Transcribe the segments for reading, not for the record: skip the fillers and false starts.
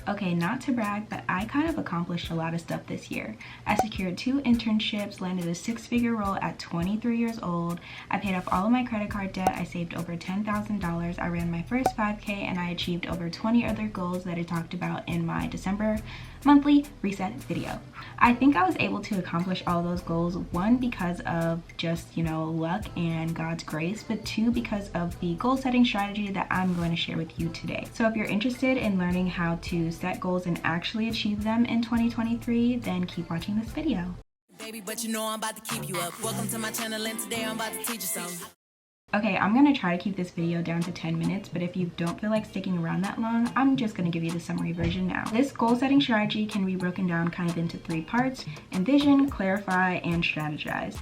Okay, not to brag, but I kind of accomplished a lot of stuff this year. I secured 2 internships, landed a 6-figure role at 23 years old. I paid off all of my credit card debt. I saved over $10,000. I ran my first 5K, and I achieved over 20 other goals that I talked about in my December monthly reset video. I think I was able to accomplish all those goals, one, because of just, luck and God's grace, but 2, because of the goal setting strategy that I'm going to share with you today. So if you're interested in learning how to set goals and actually achieve them in 2023, then keep watching this video. Baby, but you know I'm about to keep you up. Welcome to my channel, and today I'm about to teach you something. Okay, I'm gonna try to keep this video down to 10 minutes, but if you don't feel like sticking around that long, I'm just gonna give you the summary version now. This goal setting strategy can be broken down kind of into 3 parts: envision, clarify, and strategize.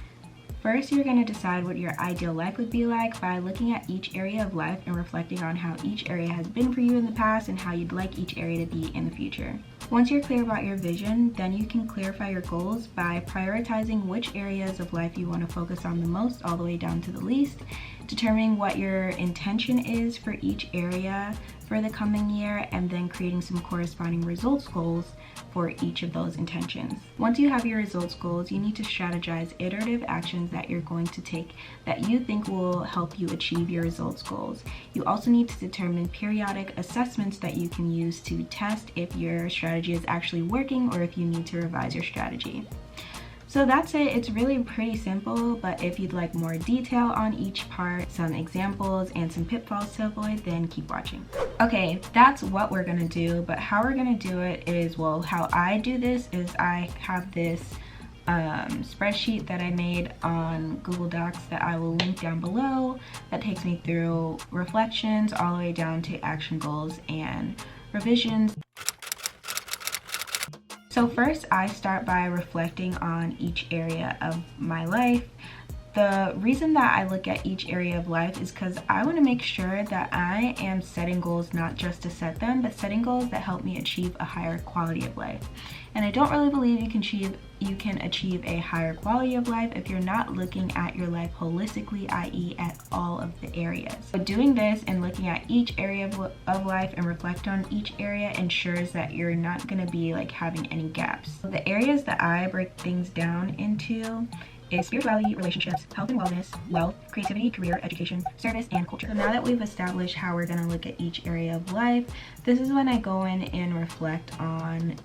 First, you're going to decide what your ideal life would be like by looking at each area of life and reflecting on how each area has been for you in the past and how you'd like each area to be in the future. Once you're clear about your vision, then you can clarify your goals by prioritizing which areas of life you want to focus on the most all the way down to the least, determining what your intention is for each area for the coming year, and then creating some corresponding results goals for each of those intentions. Once you have your results goals, you need to strategize iterative actions that you're going to take that you think will help you achieve your results goals. You also need to determine periodic assessments that you can use to test if your strategy is actually working or if you need to revise your strategy. So that's it. It's really pretty simple, but if you'd like more detail on each part, some examples, and some pitfalls to avoid, then keep watching. Okay, that's what we're gonna do, but how we're gonna do it is, well, how I do this is I have this spreadsheet that I made on Google Docs that I will link down below that takes me through reflections all the way down to action goals and revisions. So first, I start by reflecting on each area of my life. The reason that I look at each area of life is because I want to make sure that I am setting goals not just to set them, but setting goals that help me achieve a higher quality of life. And I don't really believe you can achieve a higher quality of life if you're not looking at your life holistically, i.e. at all of the areas. So doing this and looking at each area of life and reflect on each area ensures that you're not going to be like having any gaps. So the areas that I break things down into is spirituality, relationships, health and wellness, wealth, creativity, career, education, service, and culture. So now that we've established how we're going to look at each area of life, this is when I go in and reflect on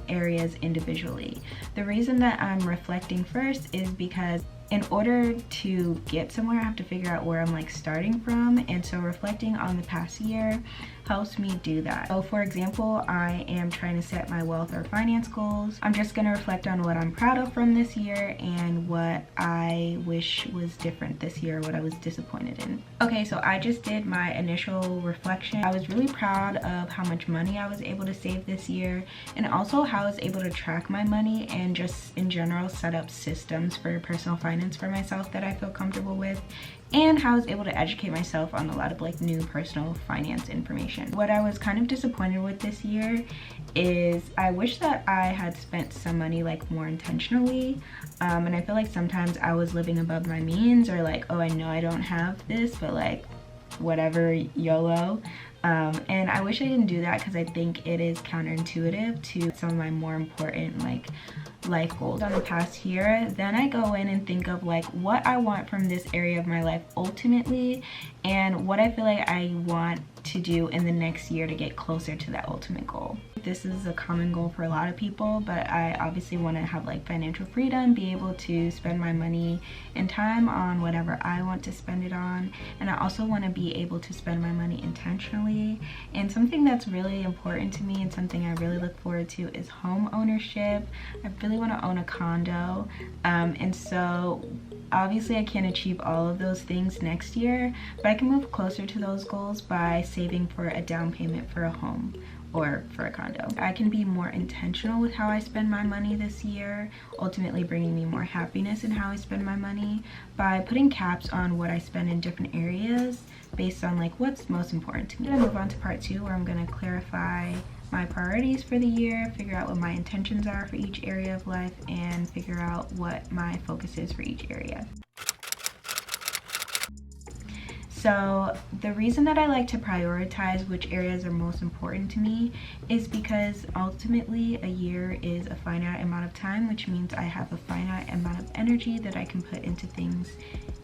areas individually. The reason that I'm reflecting first is because in order to get somewhere, I have to figure out where I'm like starting from, and so reflecting on the past year helps me do that. So for example, I am trying to set my wealth or finance goals. I'm just going to reflect on what I'm proud of from this year and what I wish was different this year, what I was disappointed in. Okay, so I just did my initial reflection. I was really proud of how much money I was able to save this year, and also how I was able to track my money and just in general set up systems for personal finance for myself that I feel comfortable with, and how I was able to educate myself on a lot of like new personal finance information. What I was kind of disappointed with this year is I wish that I had spent some money like more intentionally, and I feel like sometimes I was living above my means, or like, oh, I know I don't have this, but like whatever, YOLO. And I wish I didn't do that because I think it is counterintuitive to some of my more important like life goals on the past year. Then I go in and think of like what I want from this area of my life ultimately, and what I feel like I want to do in the next year to get closer to that ultimate goal. This is a common goal for a lot of people, but I obviously want to have like financial freedom, be able to spend my money and time on whatever I want to spend it on, and I also want to be able to spend my money intentionally. And something that's really important to me and something I really look forward to is home ownership. I really want to own a condo, and so obviously I can't achieve all of those things next year, but I can move closer to those goals by saving for a down payment for a home or for a condo. I can be more intentional with how I spend my money this year, ultimately bringing me more happiness in how I spend my money by putting caps on what I spend in different areas based on like what's most important to me. I'm gonna move on to part 2, where I'm gonna clarify my priorities for the year, figure out what my intentions are for each area of life, and figure out what my focus is for each area. So the reason that I like to prioritize which areas are most important to me is because ultimately a year is a finite amount of time, which means I have a finite amount of energy that I can put into things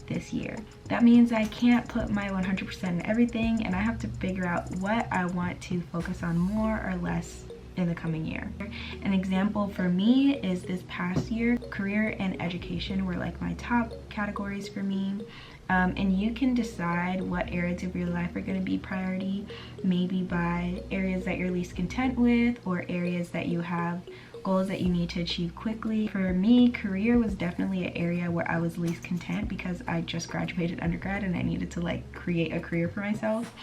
this year. That means I can't put my 100% in everything, and I have to figure out what I want to focus on more or less in the coming year. An example for me is this past year, career and education were like my top categories for me. And you can decide what areas of your life are going to be priority, maybe by areas that you're least content with or areas that you have goals that you need to achieve quickly. For me, career was definitely an area where I was least content because I just graduated undergrad and I needed to like create a career for myself.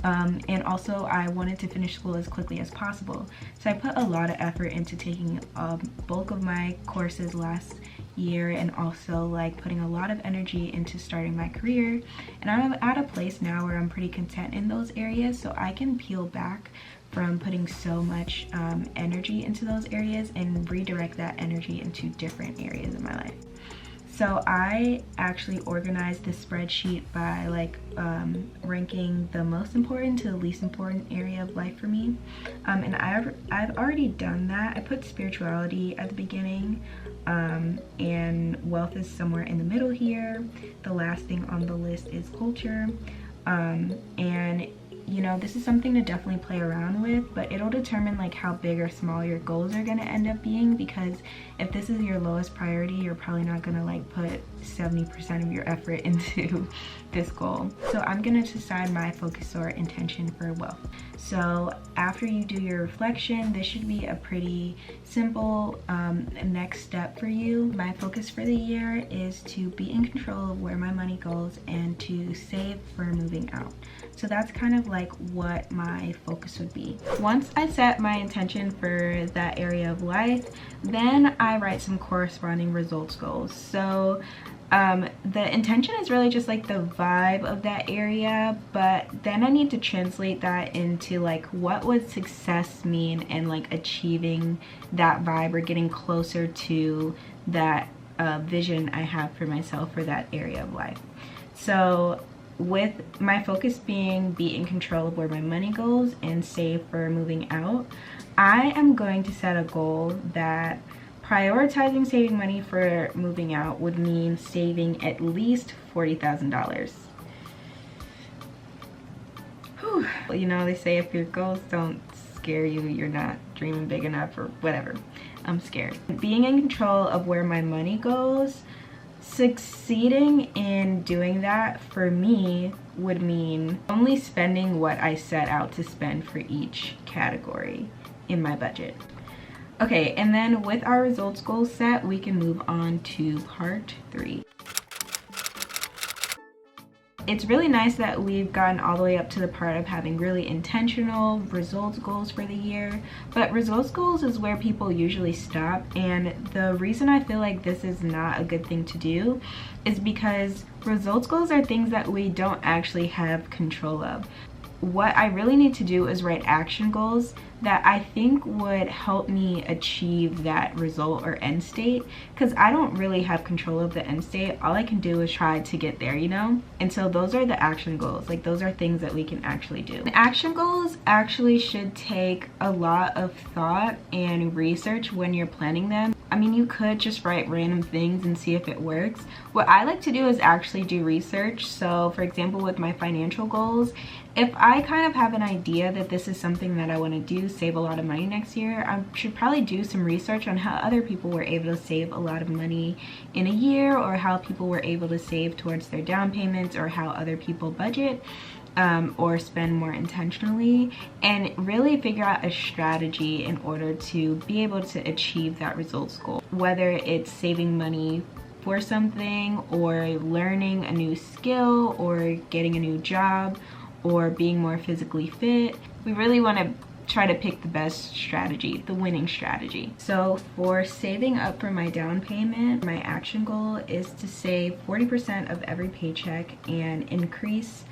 And also I wanted to finish school as quickly as possible. So I put a lot of effort into taking a bulk of my courses last year and also like putting a lot of energy into starting my career. And I'm at a place now where I'm pretty content in those areas, so I can peel back from putting so much energy into those areas and redirect that energy into different areas of my life. So I actually organized this spreadsheet by like ranking the most important to the least important area of life for me. And I've already done that. I put spirituality at the beginning, and wealth is somewhere in the middle here. The last thing on the list is culture. And you know, this is something to definitely play around with, but it'll determine like how big or small your goals are going to end up being, because if this is your lowest priority, you're probably not going to like put 70% of your effort into this goal. So I'm going to decide my focus or intention for wealth. So after you do your reflection, this should be a pretty simple next step for you. My focus for the year is to be in control of where my money goes and to save for moving out. So that's kind of like what my focus would be. Once I set my intention for that area of life, then I write some corresponding results goals. So the intention is really just like the vibe of that area, but then I need to translate that into like what would success mean and like achieving that vibe or getting closer to that vision I have for myself for that area of life. So with my focus being be in control of where my money goes and save for moving out, I am going to set a goal that prioritizing saving money for moving out would mean saving at least $40,000. You know, they say if your goals don't scare you, you're not dreaming big enough or whatever. I'm scared. Being in control of where my money goes, succeeding in doing that for me would mean only spending what I set out to spend for each category in my budget. Okay, and then with our results goals set, we can move on to part 3. It's really nice that we've gotten all the way up to the part of having really intentional results goals for the year, but results goals is where people usually stop, and the reason I feel like this is not a good thing to do is because results goals are things that we don't actually have control of. What I really need to do is write action goals that I think would help me achieve that result or end state, because I don't really have control of the end state. All I can do is try to get there, you know? And so those are the action goals. Like, those are things that we can actually do. And action goals actually should take a lot of thought and research when you're planning them. I mean, you could just write random things and see if it works. What I like to do is actually do research. So for example, with my financial goals, if I kind of have an idea that this is something that I want to do, save a lot of money next year, I should probably do some research on how other people were able to save a lot of money in a year, or how people were able to save towards their down payments, or how other people budget or spend more intentionally, and really figure out a strategy in order to be able to achieve that results goal. Whether it's saving money for something, or learning a new skill, or getting a new job, or being more physically fit, we really want to try to pick the best strategy, the winning strategy. So for saving up for my down payment, my action goal is to save 40% of every paycheck and increase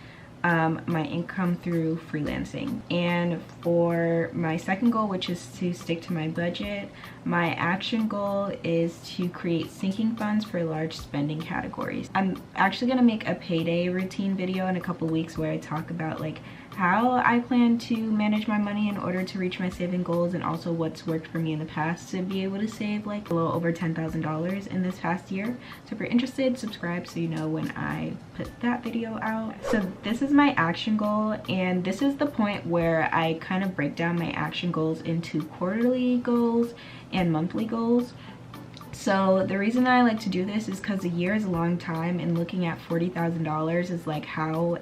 my income through freelancing. And for my second goal, which is to stick to my budget, my action goal is to create sinking funds for large spending categories. I'm actually gonna make a payday routine video in a couple weeks where I talk about like how I plan to manage my money in order to reach my saving goals, and also what's worked for me in the past to be able to save like a little over $10,000 in this past year. So if you're interested, subscribe so you know when I put that video out. So this is my action goal, and this is the point where I kind of break down my action goals into quarterly goals and monthly goals. So the reason that I like to do this is because a year is a long time, and looking at $40,000 is like, how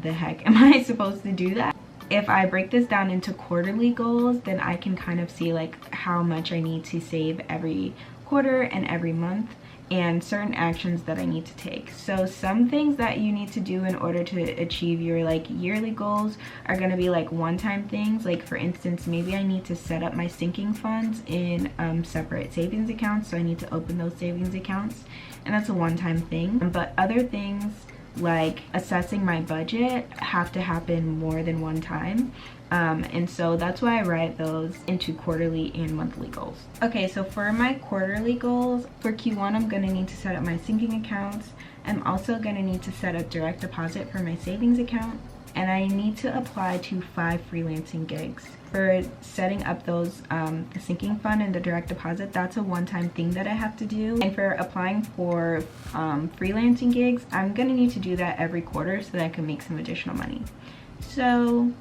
the heck am I supposed to do that? If I break this down into quarterly goals, then I can kind of see like how much I need to save every quarter and every month, and certain actions that I need to take. So some things that you need to do in order to achieve your like yearly goals are going to be like one-time things. Like for instance, maybe I need to set up my sinking funds in separate savings accounts, so I need to open those savings accounts, and that's a one-time thing. But other things like assessing my budget have to happen more than one time. And so that's why I write those into quarterly and monthly goals. Okay, so for my quarterly goals, for Q1, I'm gonna need to set up my sinking accounts. I'm also gonna need to set up direct deposit for my savings account, and I need to apply to 5 freelancing gigs. For setting up those, the sinking fund and the direct deposit, that's a one-time thing that I have to do. And for applying for freelancing gigs, I'm gonna need to do that every quarter so that I can make some additional money. So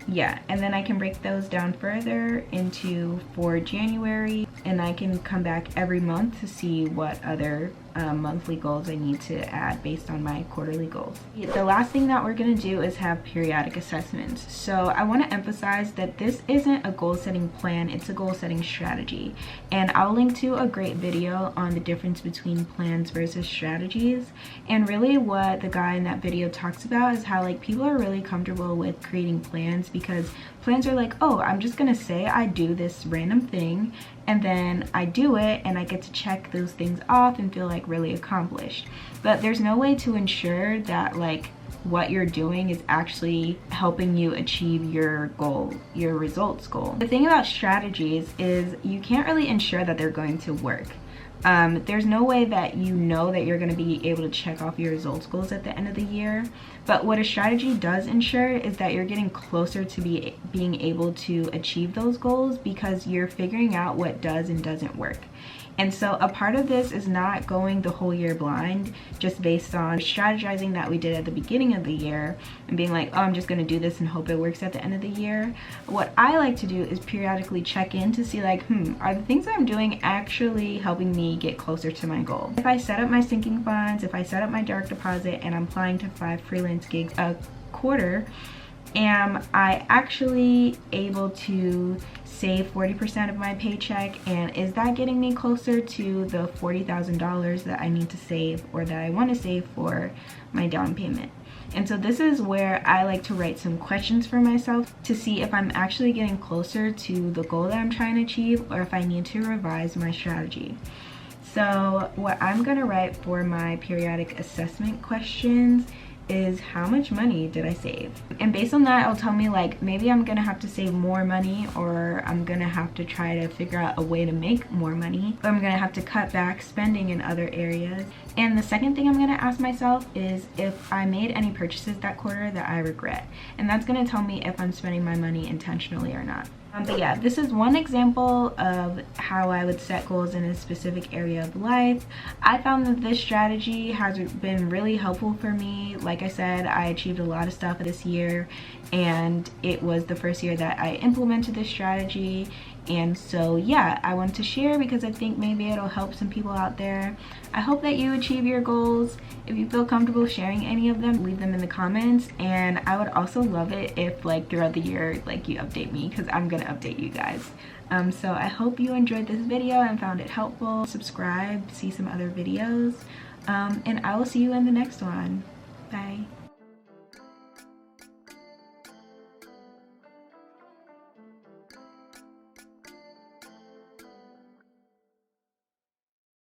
yeah, and then I can break those down further into for January, and I can come back every month to see what other monthly goals I need to add based on my quarterly goals. The last thing that we're going to do is have periodic assessments. So I want to emphasize that this isn't a goal setting plan, it's a goal setting strategy. And I'll link to a great video on the difference between plans versus strategies. And really what the guy in that video talks about is how like people are really comfortable with creating plans, because plans are like, oh, I'm just gonna say I do this random thing and then I do it and I get to check those things off and feel like really accomplished. But there's no way to ensure that like what you're doing is actually helping you achieve your goal, your results goal. The thing about strategies is you can't really ensure that they're going to work. There's no way that you know that you're going to be able to check off your results goals at the end of the year. But what a strategy does ensure is that you're getting closer to being able to achieve those goals, because you're figuring out what does and doesn't work. And so a part of this is not going the whole year blind just based on strategizing that we did at the beginning of the year and being like, oh, I'm just gonna do this and hope it works at the end of the year. What I like to do is periodically check in to see like, are the things that I'm doing actually helping me get closer to my goal? If I set up my sinking funds, if I set up my direct deposit, and I'm applying to 5 freelance gigs a quarter, am I actually able to save 40% of my paycheck, and is that getting me closer to the $40,000 that I need to save, or that I want to save for my down payment? And so this is where I like to write some questions for myself to see if I'm actually getting closer to the goal that I'm trying to achieve, or if I need to revise my strategy. So what I'm going to write for my periodic assessment questions is, how much money did I save? And based on that, it'll tell me like, maybe I'm gonna have to save more money, or I'm gonna have to try to figure out a way to make more money, or I'm gonna have to cut back spending in other areas. And the second thing I'm gonna ask myself is if I made any purchases that quarter that I regret. And that's gonna tell me if I'm spending my money intentionally or not. But yeah, this is one example of how I would set goals in a specific area of life. I found that this strategy has been really helpful for me. Like I said, I achieved a lot of stuff this year, and it was the first year that I implemented this strategy. And so yeah, I wanted to share because I think maybe it'll help some people out there. I hope that you achieve your goals. If you feel comfortable sharing any of them, leave them in the comments. And I would also love it if like throughout the year, like you update me, because I'm gonna update you guys. So I hope you enjoyed this video and found it helpful. Subscribe, see some other videos, and I will see you in the next one. Bye.